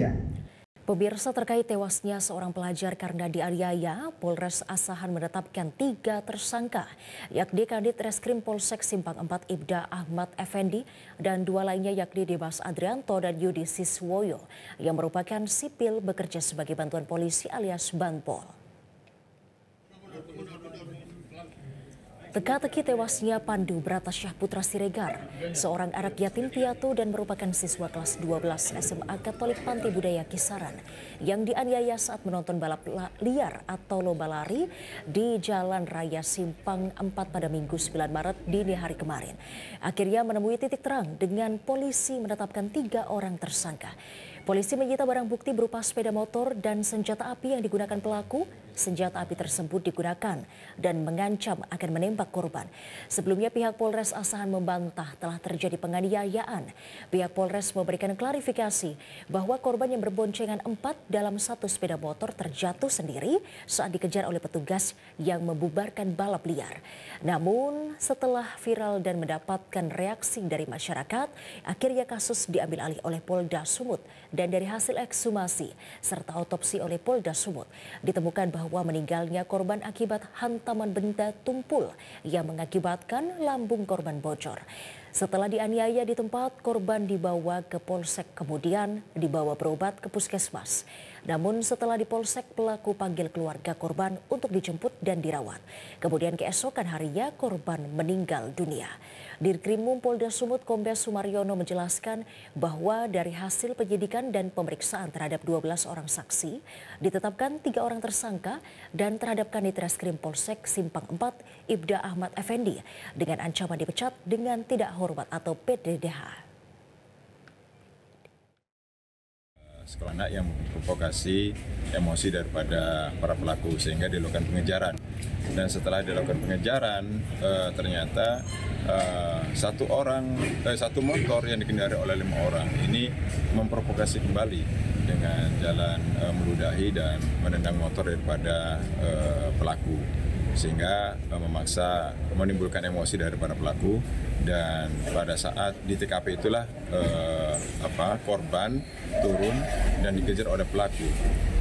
Ya. Pemirsa, terkait tewasnya seorang pelajar karena dianiaya, Polres Asahan menetapkan 3 tersangka, yakni Kanit Reskrim Polsek Simpang 4 Ibda Ahmad Effendi dan 2 lainnya yakni Dimas Adrianto dan Yudi Siswoyo yang merupakan sipil bekerja sebagai bantuan polisi alias Banpol. Teka-teki tewasnya Pandu Bratasyah Putra Siregar, seorang anak yatim piatu dan merupakan siswa kelas 12 SMA Katolik Panti Budaya Kisaran yang dianiaya saat menonton balap liar atau lomba lari di Jalan Raya Simpang 4 pada Minggu 9 Maret dini hari kemarin. Akhirnya menemui titik terang dengan polisi menetapkan 3 orang tersangka. Polisi menyita barang bukti berupa sepeda motor dan senjata api yang digunakan pelaku. Senjata api tersebut digunakan dan mengancam akan menembak korban. Sebelumnya pihak Polres Asahan membantah telah terjadi penganiayaan. Pihak Polres memberikan klarifikasi bahwa korban yang berboncengan 4 dalam satu sepeda motor terjatuh sendiri saat dikejar oleh petugas yang membubarkan balap liar. Namun setelah viral dan mendapatkan reaksi dari masyarakat, akhirnya kasus diambil alih oleh Polda Sumut. Dan dari hasil ekshumasi serta otopsi oleh Polda Sumut ditemukan bahwa meninggalnya korban akibat hantaman benda tumpul yang mengakibatkan lambung korban bocor. Setelah dianiaya di tempat, korban dibawa ke polsek kemudian dibawa berobat ke puskesmas. Namun setelah di polsek, pelaku panggil keluarga korban untuk dijemput dan dirawat. Kemudian keesokan harinya korban meninggal dunia. Dirkrimum Polda Sumut Kombes Sumaryono menjelaskan bahwa dari hasil penyidikan dan pemeriksaan terhadap 12 orang saksi, ditetapkan 3 orang tersangka dan terhadap Kanit Reskrim Polsek Simpang 4 Ibda Ahmad Effendi dengan ancaman dipecat dengan tidak hormat atau PDDH. Sekolah anak yang memprovokasi emosi daripada para pelaku sehingga dilakukan pengejaran. Dan setelah dilakukan pengejaran ternyata satu motor yang dikendari oleh 5 orang ini memprovokasi kembali dengan jalan meludahi dan menendang motor daripada pelaku, sehingga memaksa menimbulkan emosi dari para pelaku. Dan pada saat di TKP itulah korban turun dan dikejar oleh pelaku.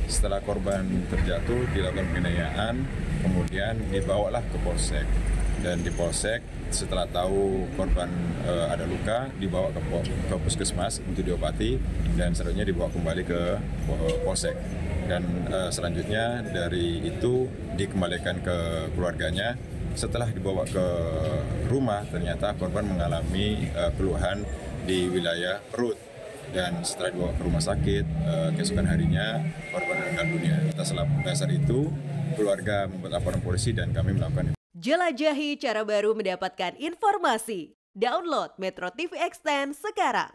Setelah korban terjatuh dilakukan penganiayaan, kemudian dibawalah ke polsek. Dan di polsek setelah tahu korban ada luka dibawa ke puskesmas untuk diobati dan selanjutnya dibawa kembali ke polsek. Dan selanjutnya dari itu dikembalikan ke keluarganya. Setelah dibawa ke rumah ternyata korban mengalami keluhan di wilayah perut. Dan setelah dibawa ke rumah sakit, keesokan harinya korban meninggal dunia. Atas dasar itu keluarga membuat laporan polisi dan kami melakukan. Jelajahi cara baru mendapatkan informasi. Download Metro TV Extend sekarang.